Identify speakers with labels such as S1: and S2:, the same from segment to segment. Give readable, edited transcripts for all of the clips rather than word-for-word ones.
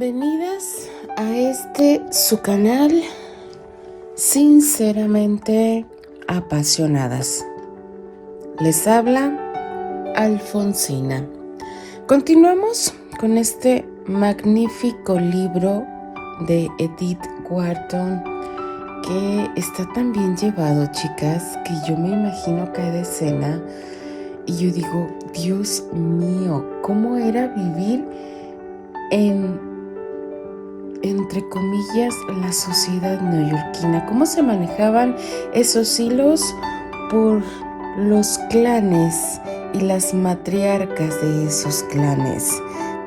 S1: Bienvenidas a su canal Sinceramente Apasionadas. Les habla Alfonsina. Continuamos con este magnífico libro de Edith Wharton, que está tan bien llevado, chicas, que yo me imagino cada escena y yo digo, Dios mío, ¿cómo era vivir entre comillas, la sociedad neoyorquina? ¿Cómo se manejaban esos hilos por los clanes y las matriarcas de esos clanes?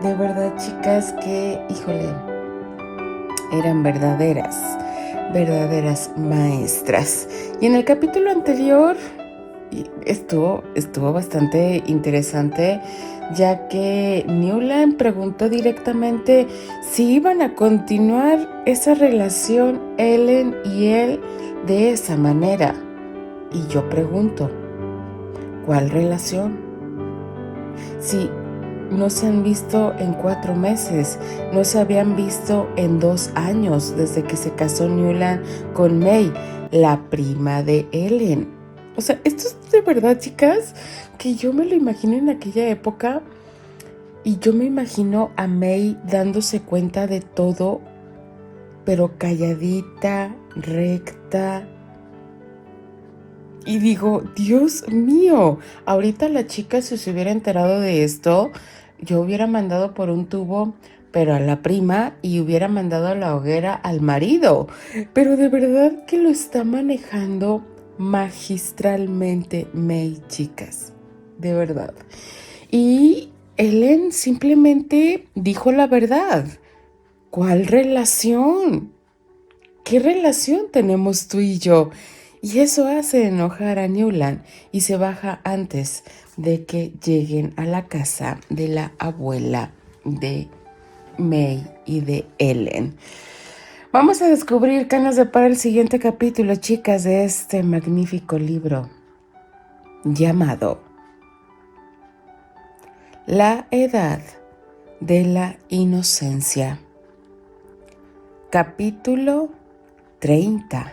S1: De verdad, chicas, que, híjole, eran verdaderas maestras. Y en el capítulo anterior estuvo bastante interesante, ya que Newland preguntó directamente si iban a continuar esa relación Ellen y él de esa manera. Y yo pregunto, ¿cuál relación? Si no se han visto en 4 meses, no se habían visto en 2 años desde que se casó Newland con May, la prima de Ellen. O sea, esto es de verdad, chicas, que yo me lo imagino en aquella época y yo me imagino a May dándose cuenta de todo, pero calladita, recta. Y digo, Dios mío, ahorita la chica, si se hubiera enterado de esto, yo hubiera mandado por un tubo, pero a la prima, y hubiera mandado a la hoguera al marido. Pero de verdad que lo está manejando magistralmente May, chicas, de verdad. Y Ellen simplemente dijo la verdad. ¿Cuál relación? ¿Qué relación tenemos tú y yo? Y eso hace enojar a Newland y se baja antes de que lleguen a la casa de la abuela de May y de Ellen. Vamos a descubrir qué nos depara el siguiente capítulo, chicas, de este magnífico libro llamado La Edad de la Inocencia. Capítulo 30.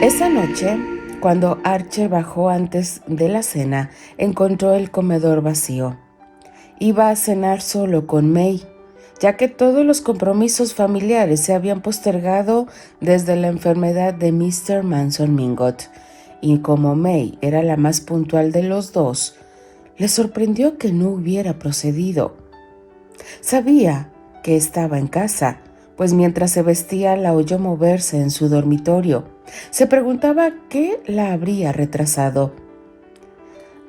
S1: Esa noche, cuando Archer bajó antes de la cena, encontró el comedor vacío. Iba a cenar solo con May, ya que todos los compromisos familiares se habían postergado desde la enfermedad de Mr. Manson Mingot, y como May era la más puntual de los dos, le sorprendió que no hubiera procedido. Sabía que estaba en casa, pues mientras se vestía la oyó moverse en su dormitorio. Se preguntaba qué la habría retrasado.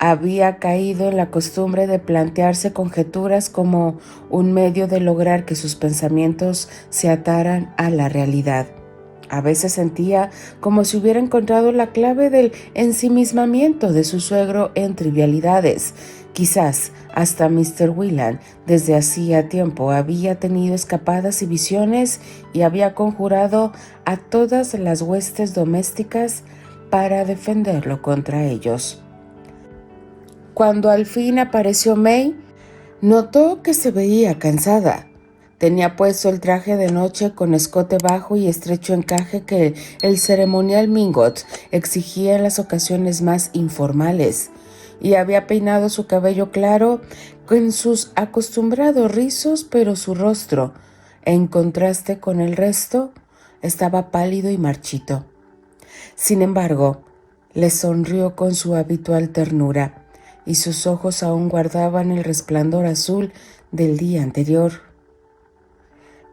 S1: Había caído en la costumbre de plantearse conjeturas como un medio de lograr que sus pensamientos se ataran a la realidad. A veces sentía como si hubiera encontrado la clave del ensimismamiento de su suegro en trivialidades. Quizás hasta Mr. Whelan desde hacía tiempo había tenido escapadas y visiones y había conjurado a todas las huestes domésticas para defenderlo contra ellos. Cuando al fin apareció May, notó que se veía cansada. Tenía puesto el traje de noche con escote bajo y estrecho encaje que el ceremonial Mingot exigía en las ocasiones más informales, y había peinado su cabello claro con sus acostumbrados rizos, pero su rostro, en contraste con el resto, estaba pálido y marchito. Sin embargo, le sonrió con su habitual ternura, y sus ojos aún guardaban el resplandor azul del día anterior.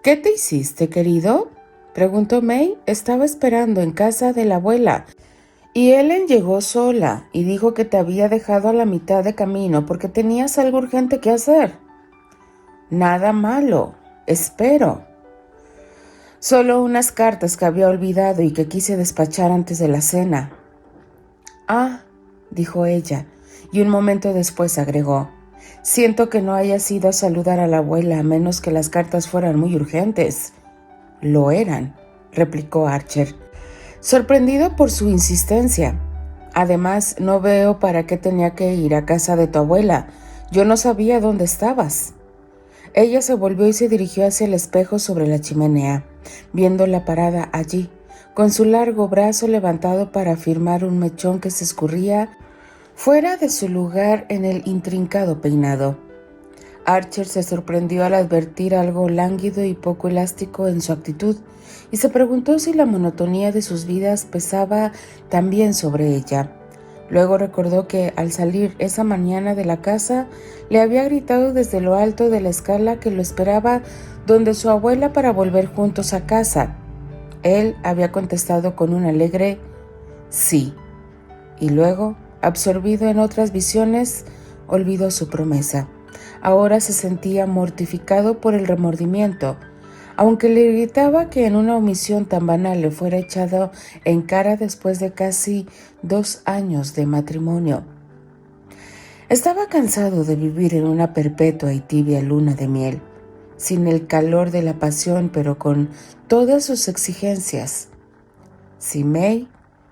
S1: ¿Qué te hiciste, querido?, preguntó May. Estaba esperando en casa de la abuela, y Ellen llegó sola y dijo que te había dejado a la mitad de camino porque tenías algo urgente que hacer. Nada malo, espero. Solo unas cartas que había olvidado y que quise despachar antes de la cena. Ah, dijo ella, y un momento después agregó, siento que no hayas ido a saludar a la abuela a menos que las cartas fueran muy urgentes. Lo eran, replicó Archer, sorprendido por su insistencia. Además, no veo para qué tenía que ir a casa de tu abuela. Yo no sabía dónde estabas. Ella se volvió y se dirigió hacia el espejo sobre la chimenea, viéndola parada allí, con su largo brazo levantado para afirmar un mechón que se escurría fuera de su lugar en el intrincado peinado. Archer se sorprendió al advertir algo lánguido y poco elástico en su actitud, y se preguntó si la monotonía de sus vidas pesaba también sobre ella. Luego recordó que al salir esa mañana de la casa, le había gritado desde lo alto de la escala que lo esperaba donde su abuela para volver juntos a casa. Él había contestado con un alegre sí, y luego, absorbido en otras visiones, olvidó su promesa. Ahora se sentía mortificado por el remordimiento, aunque le irritaba que en una omisión tan banal le fuera echado en cara después de casi 2 años de matrimonio. Estaba cansado de vivir en una perpetua y tibia luna de miel, sin el calor de la pasión, pero con todas sus exigencias. Si May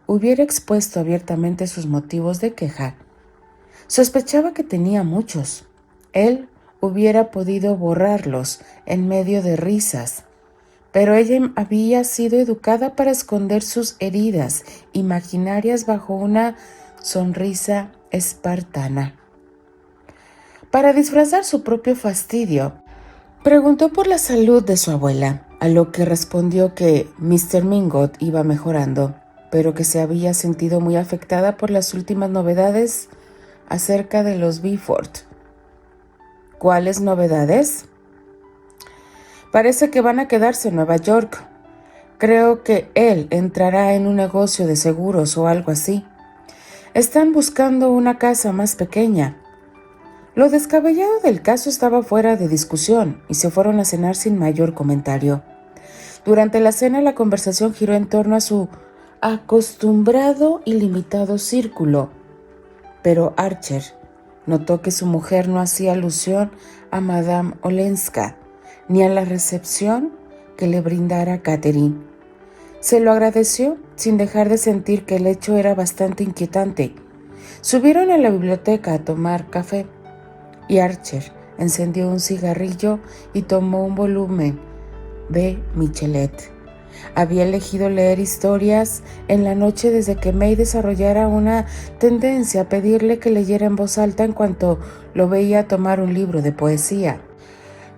S1: hubiera expuesto abiertamente sus motivos de queja, sospechaba que tenía muchos. Él hubiera podido borrarlos en medio de risas, pero ella había sido educada para esconder sus heridas imaginarias bajo una sonrisa espartana. Para disfrazar su propio fastidio, preguntó por la salud de su abuela, a lo que respondió que Mr. Mingot iba mejorando, pero que se había sentido muy afectada por las últimas novedades acerca de los Beaufort. ¿Cuáles novedades? Parece que van a quedarse en Nueva York. Creo que él entrará en un negocio de seguros o algo así. Están buscando una casa más pequeña. Lo descabellado del caso estaba fuera de discusión y se fueron a cenar sin mayor comentario. Durante la cena la conversación giró en torno a su acostumbrado y limitado círculo, pero Archer notó que su mujer no hacía alusión a Madame Olenska ni a la recepción que le brindara Catherine. Se lo agradeció sin dejar de sentir que el hecho era bastante inquietante. Subieron a la biblioteca a tomar café y Archer encendió un cigarrillo y tomó un volumen de Michelet. Había elegido leer historias en la noche desde que May desarrollara una tendencia a pedirle que leyera en voz alta en cuanto lo veía tomar un libro de poesía.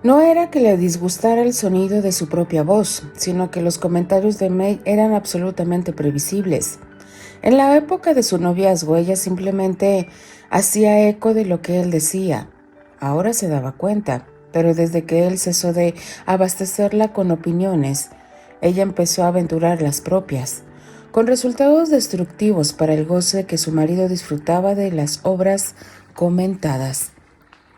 S1: No era que le disgustara el sonido de su propia voz, sino que los comentarios de May eran absolutamente previsibles. En la época de su noviazgo, ella simplemente hacía eco de lo que él decía. Ahora se daba cuenta, pero desde que él cesó de abastecerla con opiniones, ella empezó a aventurar las propias, con resultados destructivos para el goce que su marido disfrutaba de las obras comentadas.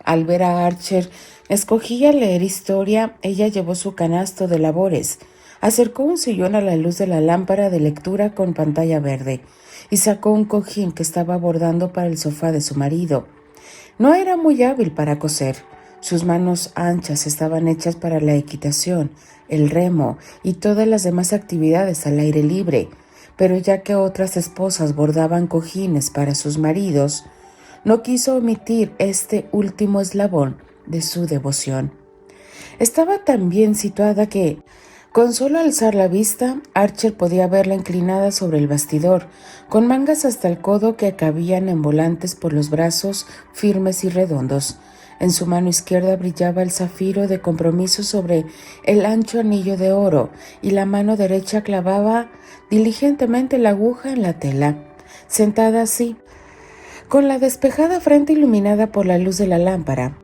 S1: Al ver a Archer escogía leer historia, ella llevó su canasto de labores, acercó un sillón a la luz de la lámpara de lectura con pantalla verde y sacó un cojín que estaba bordando para el sofá de su marido. No era muy hábil para coser. Sus manos anchas estaban hechas para la equitación, el remo y todas las demás actividades al aire libre, pero ya que otras esposas bordaban cojines para sus maridos, no quiso omitir este último eslabón de su devoción. Estaba tan bien situada que, con solo alzar la vista, Archer podía verla inclinada sobre el bastidor, con mangas hasta el codo que cabían en volantes por los brazos firmes y redondos. En su mano izquierda brillaba el zafiro de compromiso sobre el ancho anillo de oro, y la mano derecha clavaba diligentemente la aguja en la tela. Sentada así, con la despejada frente iluminada por la luz de la lámpara,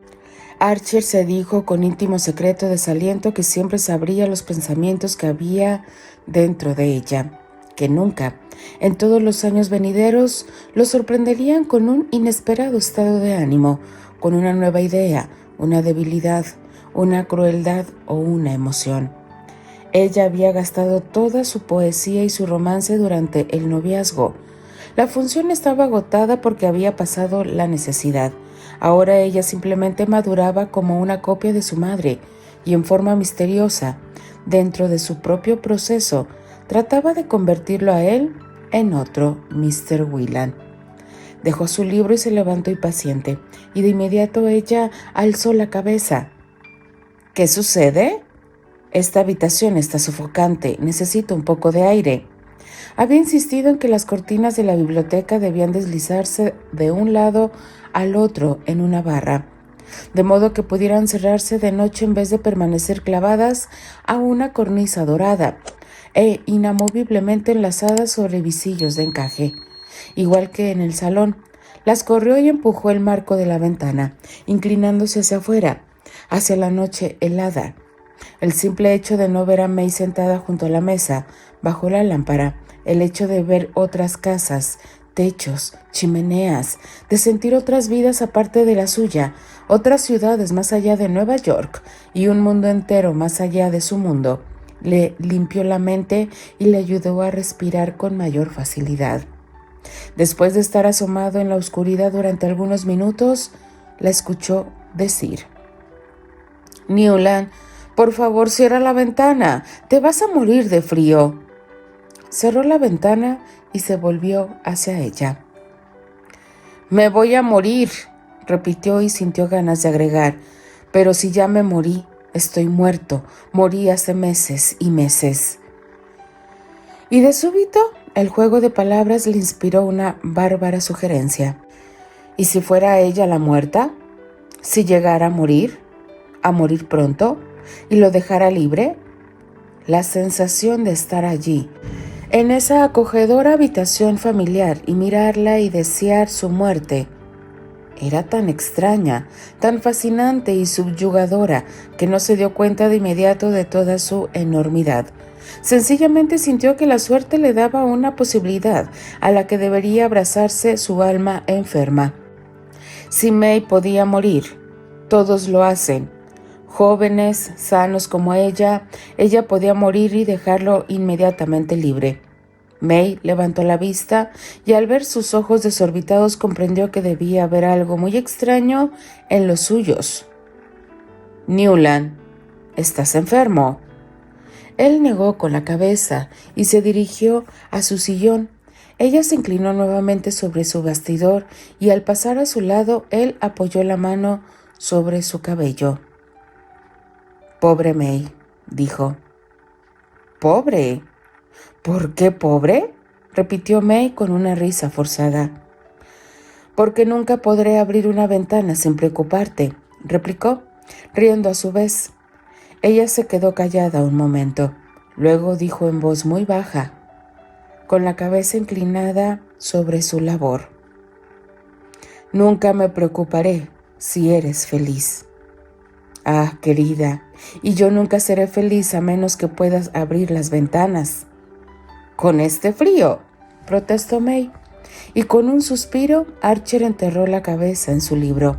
S1: Archer se dijo con íntimo secreto desaliento que siempre sabría los pensamientos que había dentro de ella, que nunca, en todos los años venideros, lo sorprenderían con un inesperado estado de ánimo, con una nueva idea, una debilidad, una crueldad o una emoción. Ella había gastado toda su poesía y su romance durante el noviazgo. La función estaba agotada porque había pasado la necesidad. Ahora ella simplemente maduraba como una copia de su madre y en forma misteriosa, dentro de su propio proceso, trataba de convertirlo a él en otro Mr. Whelan. Dejó su libro y se levantó impaciente, y de inmediato ella alzó la cabeza. ¿Qué sucede? Esta habitación está sofocante. Necesito un poco de aire. Había insistido en que las cortinas de la biblioteca debían deslizarse de un lado al otro en una barra, de modo que pudieran cerrarse de noche en vez de permanecer clavadas a una cornisa dorada e inamoviblemente enlazadas sobre visillos de encaje. Igual que en el salón, las corrió y empujó el marco de la ventana, inclinándose hacia afuera, hacia la noche helada. El simple hecho de no ver a May sentada junto a la mesa, bajo la lámpara, el hecho de ver otras casas, techos, chimeneas, de sentir otras vidas aparte de la suya, otras ciudades más allá de Nueva York y un mundo entero más allá de su mundo, le limpió la mente y le ayudó a respirar con mayor facilidad. Después de estar asomado en la oscuridad durante algunos minutos, la escuchó decir: «Newland, por favor, cierra la ventana. Te vas a morir de frío». Cerró la ventana y se volvió hacia ella. «Me voy a morir», repitió y sintió ganas de agregar: «pero si ya me morí, estoy muerto. Morí hace meses y meses». Y de súbito, el juego de palabras le inspiró una bárbara sugerencia. ¿Y si fuera ella la muerta? ¿Si llegara a morir pronto, y lo dejara libre? La sensación de estar allí, en esa acogedora habitación familiar, y mirarla y desear su muerte, era tan extraña, tan fascinante y subyugadora, que no se dio cuenta de inmediato de toda su enormidad. Sencillamente sintió que la suerte le daba una posibilidad a la que debería abrazarse su alma enferma. Si May podía morir, todos lo hacen. Jóvenes, sanos como ella podía morir y dejarlo inmediatamente libre. May levantó la vista y al ver sus ojos desorbitados comprendió que debía haber algo muy extraño en los suyos. «Newland, ¿estás enfermo?». Él negó con la cabeza y se dirigió a su sillón. Ella se inclinó nuevamente sobre su bastidor y al pasar a su lado, él apoyó la mano sobre su cabello. «Pobre May», dijo. «¿Pobre? ¿Por qué pobre?», repitió May con una risa forzada. «Porque nunca podré abrir una ventana sin preocuparte», replicó, riendo a su vez. Ella se quedó callada un momento. Luego dijo en voz muy baja, con la cabeza inclinada sobre su labor: «Nunca me preocuparé si eres feliz». «Ah, querida, y yo nunca seré feliz a menos que puedas abrir las ventanas». «¿Con este frío?», protestó May, y con un suspiro Archer enterró la cabeza en su libro.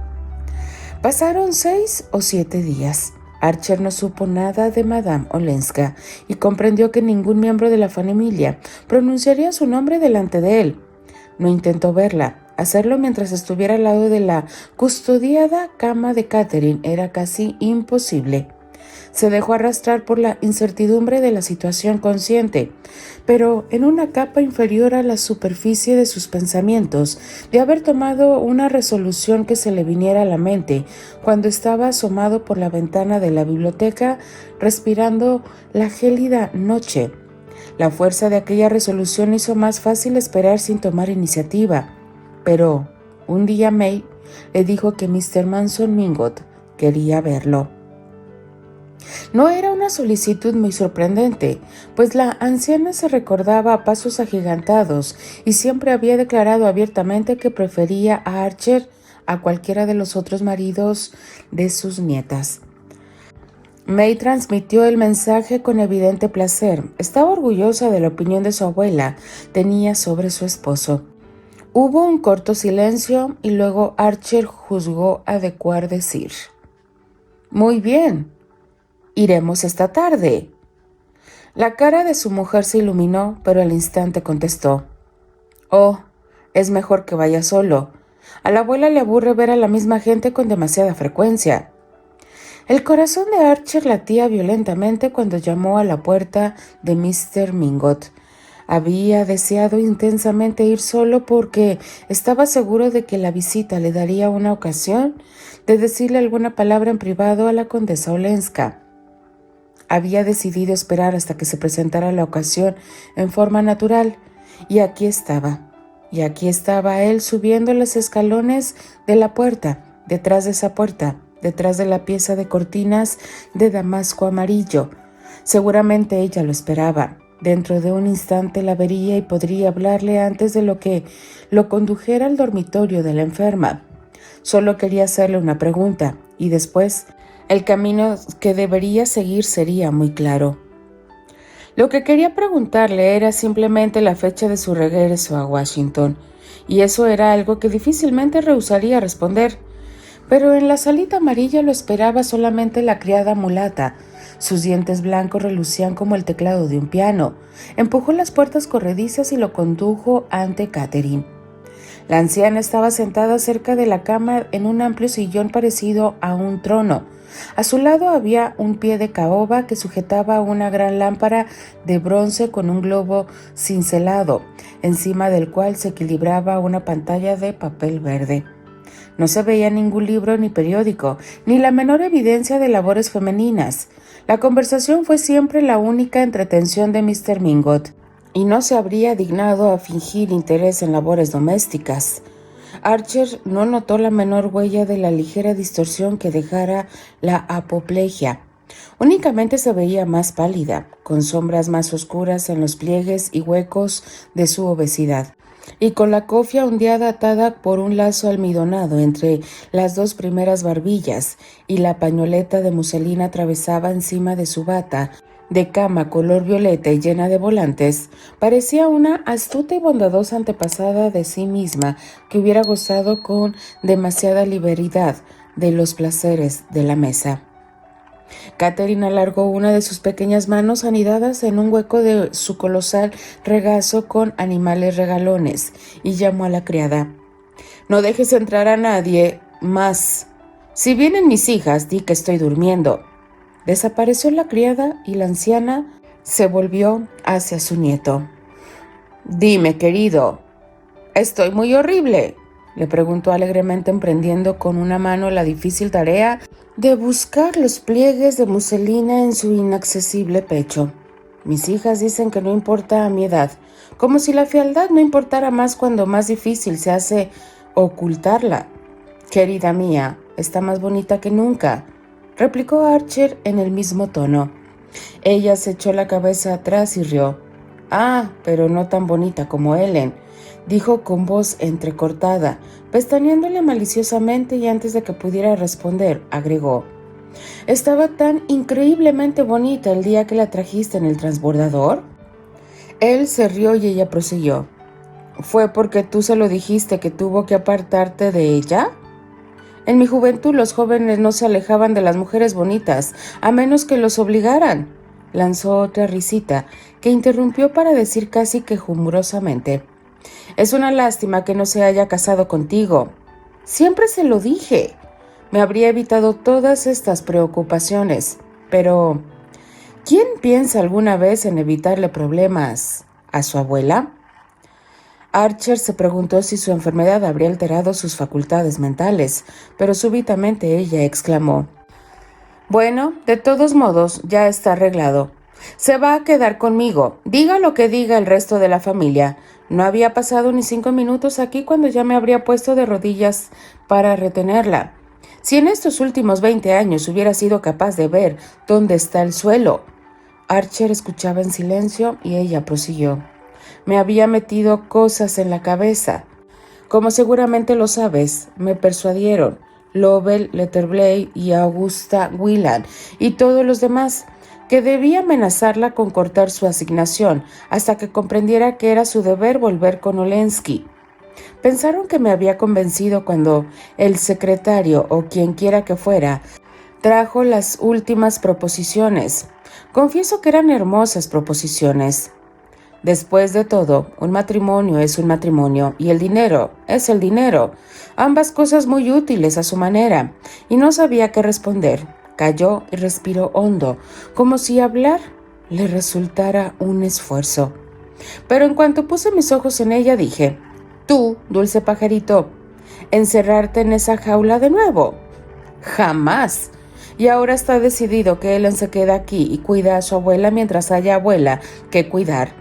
S1: Pasaron 6 o 7 días. Archer no supo nada de Madame Olenska y comprendió que ningún miembro de la familia pronunciaría su nombre delante de él. No intentó verla. Hacerlo mientras estuviera al lado de la custodiada cama de Catherine era casi imposible. Se dejó arrastrar por la incertidumbre de la situación consciente, pero en una capa inferior a la superficie de sus pensamientos, de haber tomado una resolución que se le viniera a la mente cuando estaba asomado por la ventana de la biblioteca, respirando la gélida noche. La fuerza de aquella resolución hizo más fácil esperar sin tomar iniciativa, pero un día May le dijo que Mr. Manson Mingot quería verlo. No era una solicitud muy sorprendente, pues la anciana se recordaba a pasos agigantados y siempre había declarado abiertamente que prefería a Archer a cualquiera de los otros maridos de sus nietas. May transmitió el mensaje con evidente placer. Estaba orgullosa de la opinión de su abuela tenía sobre su esposo. Hubo un corto silencio y luego Archer juzgó adecuar decir: «Muy bien. Iremos esta tarde». La cara de su mujer se iluminó, pero al instante contestó: «Oh, es mejor que vaya solo. A la abuela le aburre ver a la misma gente con demasiada frecuencia». El corazón de Archer latía violentamente cuando llamó a la puerta de Mr. Mingot. Había deseado intensamente ir solo porque estaba seguro de que la visita le daría una ocasión de decirle alguna palabra en privado a la condesa Olenska. Había decidido esperar hasta que se presentara la ocasión en forma natural, y aquí estaba él subiendo los escalones de la puerta, detrás de esa puerta, detrás de la pieza de cortinas de damasco amarillo. Seguramente ella lo esperaba. Dentro de un instante la vería y podría hablarle antes de lo que lo condujera al dormitorio de la enferma. Solo quería hacerle una pregunta, y después el camino que debería seguir sería muy claro. Lo que quería preguntarle era simplemente la fecha de su regreso a Washington, y eso era algo que difícilmente rehusaría responder. Pero en la salita amarilla lo esperaba solamente la criada mulata. Sus dientes blancos relucían como el teclado de un piano. Empujó las puertas corredizas y lo condujo ante Catherine. La anciana estaba sentada cerca de la cama en un amplio sillón parecido a un trono. A su lado había un pie de caoba que sujetaba una gran lámpara de bronce con un globo cincelado, encima del cual se equilibraba una pantalla de papel verde. No se veía ningún libro ni periódico, ni la menor evidencia de labores femeninas. La conversación fue siempre la única entretención de Mr. Mingot, y no se habría dignado a fingir interés en labores domésticas. Archer no notó la menor huella de la ligera distorsión que dejara la apoplejía. Únicamente se veía más pálida, con sombras más oscuras en los pliegues y huecos de su obesidad, y con la cofia ondeada atada por un lazo almidonado entre las dos primeras barbillas, y la pañoleta de muselina atravesaba encima de su bata de cama color violeta y llena de volantes. Parecía una astuta y bondadosa antepasada de sí misma que hubiera gozado con demasiada liberalidad de los placeres de la mesa. Catherine alargó una de sus pequeñas manos anidadas en un hueco de su colosal regazo con animales regalones y llamó a la criada. «No dejes entrar a nadie más. Si vienen mis hijas, di que estoy durmiendo». Desapareció la criada y la anciana se volvió hacia su nieto. «Dime, querido, ¿estoy muy horrible?», le preguntó alegremente, emprendiendo con una mano la difícil tarea de buscar los pliegues de muselina en su inaccesible pecho. «Mis hijas dicen que no importa a mi edad, como si la fealdad no importara más cuando más difícil se hace ocultarla. Querida mía, está más bonita que nunca», replicó Archer en el mismo tono. Ella se echó la cabeza atrás y rió. «Ah, pero no tan bonita como Ellen», dijo con voz entrecortada, pestañeándole maliciosamente, y antes de que pudiera responder, agregó: «¿Estaba tan increíblemente bonita el día que la trajiste en el transbordador?». Él se rió y ella prosiguió: «¿Fue porque tú se lo dijiste que tuvo que apartarte de ella? En mi juventud los jóvenes no se alejaban de las mujeres bonitas, a menos que los obligaran». Lanzó otra risita, que interrumpió para decir casi que humorosamente: «Es una lástima que no se haya casado contigo. Siempre se lo dije. Me habría evitado todas estas preocupaciones. Pero, ¿quién piensa alguna vez en evitarle problemas a su abuela?». Archer se preguntó si su enfermedad habría alterado sus facultades mentales, pero súbitamente ella exclamó: «Bueno, de todos modos, ya está arreglado. Se va a quedar conmigo, diga lo que diga el resto de la familia. No había pasado ni 5 minutos aquí cuando ya me habría puesto de rodillas para retenerla. Si en estos últimos 20 años hubiera sido capaz de ver dónde está el suelo». Archer escuchaba en silencio y ella prosiguió: «Me había metido cosas en la cabeza. Como seguramente lo sabes, me persuadieron Lovell, Letterblade y Augusta Whelan y todos los demás que debía amenazarla con cortar su asignación hasta que comprendiera que era su deber volver con Olenski. Pensaron que me había convencido cuando el secretario o quien quiera que fuera trajo las últimas proposiciones. Confieso que eran hermosas proposiciones. Después de todo, un matrimonio es un matrimonio y el dinero es el dinero, ambas cosas muy útiles a su manera, y no sabía qué responder. Calló y respiró hondo, como si hablar le resultara un esfuerzo. Pero en cuanto puse mis ojos en ella dije: «Tú, dulce pajarito, ¿encerrarte en esa jaula de nuevo? Jamás». Y ahora está decidido que Ellen se queda aquí y cuida a su abuela mientras haya abuela que cuidar.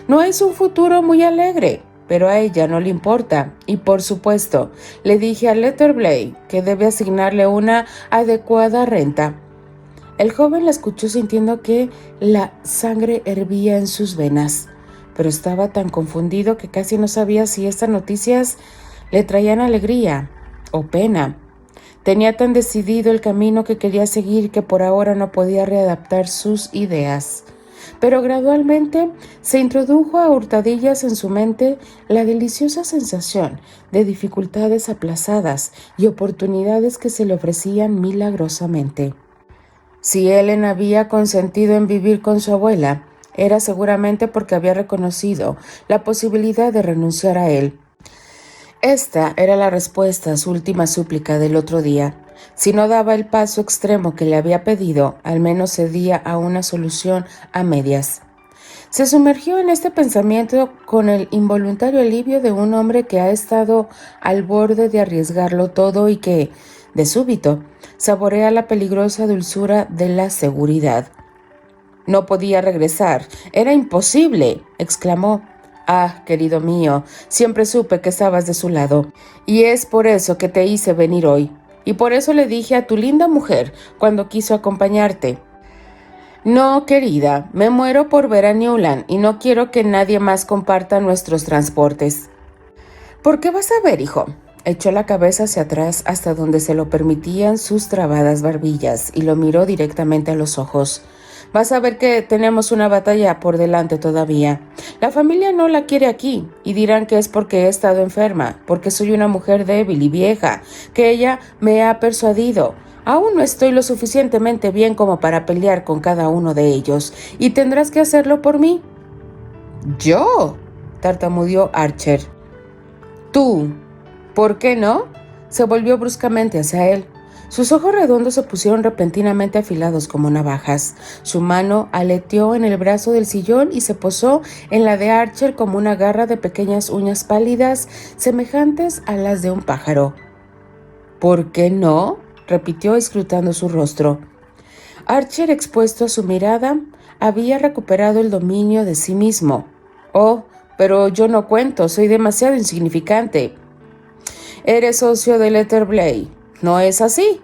S1: No es un futuro muy alegre, pero a ella no le importa. Y por supuesto, le dije a Letterblade que debe asignarle una adecuada renta. El joven la escuchó sintiendo que la sangre hervía en sus venas, pero estaba tan confundido que casi no sabía si estas noticias le traían alegría o pena. Tenía tan decidido el camino que quería seguir que por ahora no podía readaptar sus ideas. Pero gradualmente se introdujo a hurtadillas en su mente la deliciosa sensación de dificultades aplazadas y oportunidades que se le ofrecían milagrosamente. Si Ellen había consentido en vivir con su abuela, era seguramente porque había reconocido la posibilidad de renunciar a él. Esta era la respuesta a su última súplica del otro día. Si no daba el paso extremo que le había pedido, al menos cedía a una solución a medias. Se sumergió en este pensamiento con el involuntario alivio de un hombre que ha estado al borde de arriesgarlo todo y que, de súbito, saborea la peligrosa dulzura de la seguridad. No podía regresar. Era imposible, exclamó. «Ah, querido mío, siempre supe que estabas de su lado, y es por eso que te hice venir hoy. Y por eso le dije a tu linda mujer cuando quiso acompañarte: no, querida, me muero por ver a Newland y no quiero que nadie más comparta nuestros transportes». «¿Por qué vas a ver, hijo?». Echó la cabeza hacia atrás hasta donde se lo permitían sus trabadas barbillas y lo miró directamente a los ojos. «Vas a ver que tenemos una batalla por delante todavía. La familia no la quiere aquí y dirán que es porque he estado enferma, porque soy una mujer débil y vieja, que ella me ha persuadido. Aún no estoy lo suficientemente bien como para pelear con cada uno de ellos, y tendrás que hacerlo por mí». «¿Yo?», tartamudeó Archer. «Tú. ¿Por qué no?». Se volvió bruscamente hacia él. Sus ojos redondos se pusieron repentinamente afilados como navajas. Su mano aleteó en el brazo del sillón y se posó en la de Archer como una garra de pequeñas uñas pálidas semejantes a las de un pájaro. «¿Por qué no?», repitió escrutando su rostro. Archer, expuesto a su mirada, había recuperado el dominio de sí mismo. «Oh, pero yo no cuento, soy demasiado insignificante». «Eres socio de Letterblade, ¿no es así?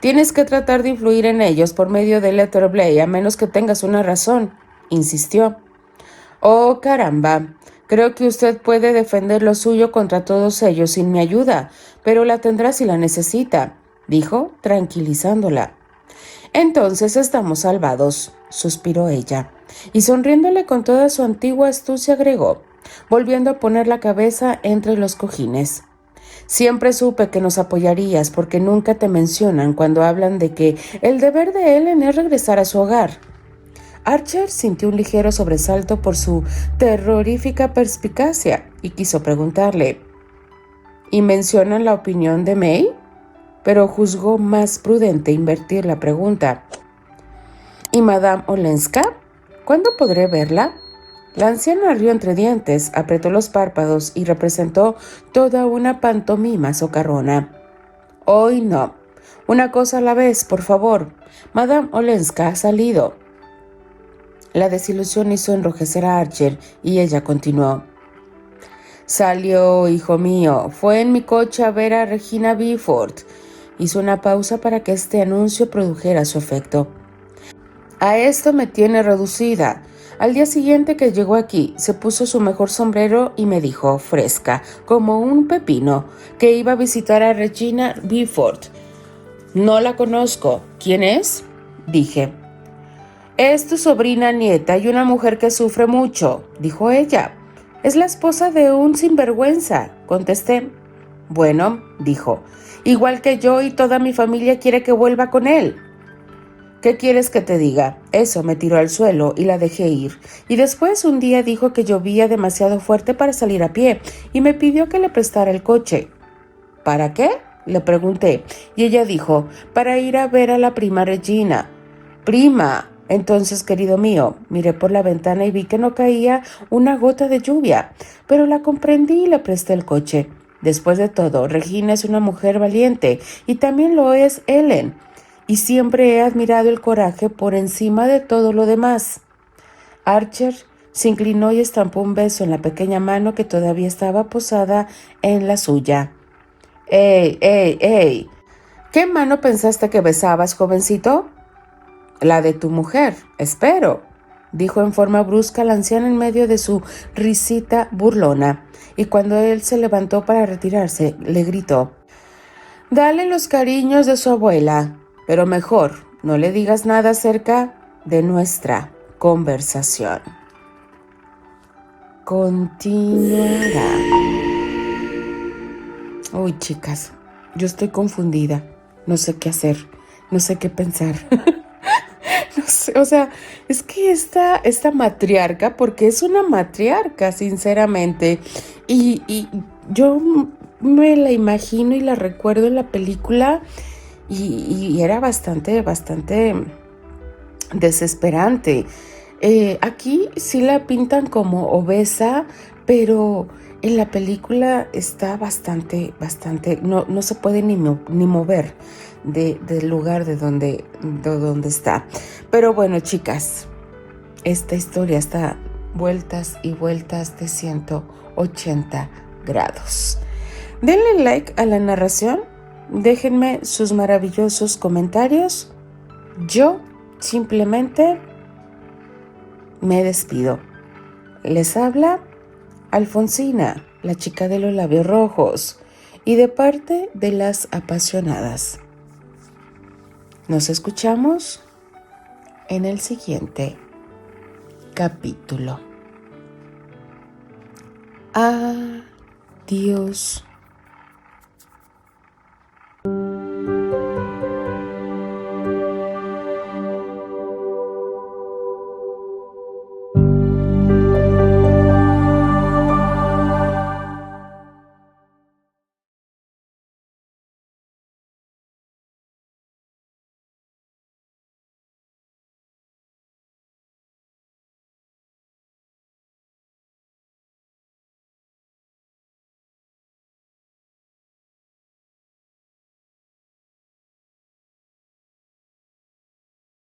S1: Tienes que tratar de influir en ellos por medio de Letterblade, a menos que tengas una razón», insistió. «Oh, caramba, creo que usted puede defender lo suyo contra todos ellos sin mi ayuda, pero la tendrá si la necesita», dijo, tranquilizándola. «Entonces estamos salvados», suspiró ella, y sonriéndole con toda su antigua astucia agregó, volviendo a poner la cabeza entre los cojines: «Siempre supe que nos apoyarías porque nunca te mencionan cuando hablan de que el deber de Ellen es regresar a su hogar». Archer sintió un ligero sobresalto por su terrorífica perspicacia y quiso preguntarle: «¿Y mencionan la opinión de May?», pero juzgó más prudente invertir la pregunta. «¿Y Madame Olenska? ¿Cuándo podré verla?». La anciana rió entre dientes, apretó los párpados y representó toda una pantomima socarrona. «Hoy no. Una cosa a la vez, por favor. Madame Olenska ha salido». La desilusión hizo enrojecer a Archer y ella continuó: «Salió, hijo mío. Fue en mi coche a ver a Regina Beaufort». Hizo una pausa para que este anuncio produjera su efecto. «A esto me tiene reducida. Al día siguiente que llegó aquí, se puso su mejor sombrero y me dijo, fresca, como un pepino, que iba a visitar a Regina Beaufort. «No la conozco. ¿Quién es?», dije. «Es tu sobrina nieta y una mujer que sufre mucho», dijo ella. «Es la esposa de un sinvergüenza», contesté. «Bueno», dijo, «igual que yo y toda mi familia quiere que vuelva con él». «¿Qué quieres que te diga?». Eso me tiró al suelo y la dejé ir. Y después un día dijo que llovía demasiado fuerte para salir a pie y me pidió que le prestara el coche. «¿Para qué?», le pregunté, y ella dijo, «para ir a ver a la prima Regina». «¿Prima?». Entonces, querido mío, miré por la ventana y vi que no caía una gota de lluvia, pero la comprendí y le presté el coche. Después de todo, Regina es una mujer valiente y también lo es Ellen, y siempre he admirado el coraje por encima de todo lo demás. Archer se inclinó y estampó un beso en la pequeña mano que todavía estaba posada en la suya. ¡Ey, ey, ey! ¿Qué mano pensaste que besabas, jovencito? La de tu mujer, espero, dijo en forma brusca la anciana en medio de su risita burlona, y cuando él se levantó para retirarse, le gritó: Dale los cariños de su abuela, pero mejor no le digas nada acerca de nuestra conversación. Continuará. Uy, chicas, yo estoy confundida. No sé qué hacer, no sé qué pensar. No sé, o sea, es que esta matriarca, porque es una matriarca, sinceramente, y yo me la imagino y la recuerdo en la película y era bastante desesperante. Aquí sí la pintan como obesa, pero en la película está bastante, no se puede ni mover del lugar de donde está. Pero bueno, chicas, esta historia está vueltas y vueltas de 180 grados. Denle like a la narración, déjenme sus maravillosos comentarios. Yo simplemente me despido. Les habla Alfonsina, la chica de los labios rojos, y de parte de las apasionadas. Nos escuchamos en el siguiente capítulo. Adiós.